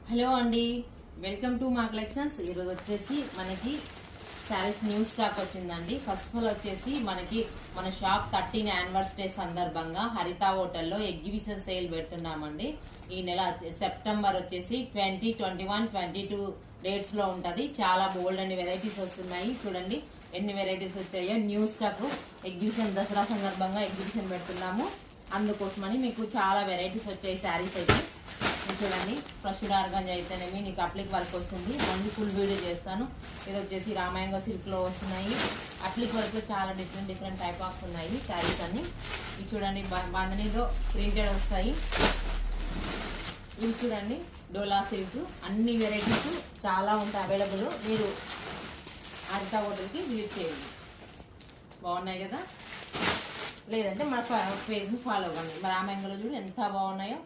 Hello అండి, welcome to మా collections. ఈరోజు వచ్చేసి మనకి శారీస్ న్యూ స్టాక్ వచ్చిందండి. ఫస్ట్ ఆఫ్ ఆల్ వచ్చేసి మనకి మన షాప్ 13 యానివర్సరీ సందర్భంగా హరిత హోటల్లో ఎగ్జిబిషన్ సేల్ పెడుతున్నామండి. ఈ నెల సెప్టెంబర్ వచ్చేసి 20, 21, 22 డేట్స్ లో ఉంటది. చాలా బోల్డ్ అండ్ వెరైటీస్ వస్తున్నాయి. చూడండి ఎన్ని వెరైటీస్ వచ్చాయో. న్యూ స్టాక్ ఎగ్జిబిషన్ దసరా సందర్భంగా ఎగ్జిబిషన్ పెడుతున్నాము. అందుకోసమని మీకు చాలా వెరైటీస్ వచ్చాయి శారీస్ అయితే. చూడండి, ప్రషుడ్ ఆర్గంజా అయితేనేమి నీకు అప్లిక్ వర్క్ వస్తుంది. మళ్ళీ ఫుల్ వీడియో చేస్తాను. ఇది వచ్చేసి రామాయంగ సిల్క్ లో వస్తున్నాయి. అప్లిక్ వర్క్ లో చాలా డిఫరెంట్ టైప్ ఆఫ్ ఉన్నాయి శారీస్ అన్ని. ఇవి చూడండి, బాంధనీలో ప్రింటెడ్ వస్తాయి. ఇవి చూడండి, డోలా సిల్క్. అన్ని వెరైటీస్ చాలా ఉంటాయి అవైలబుల్. మీరు హరిత హోటల్కి విజిట్ చేయండి. బాగున్నాయి కదా? లేదంటే మన పేజ్ని ఫాలో అవ్వండి. రామాయంగలో చూడు ఎంత బాగున్నాయో.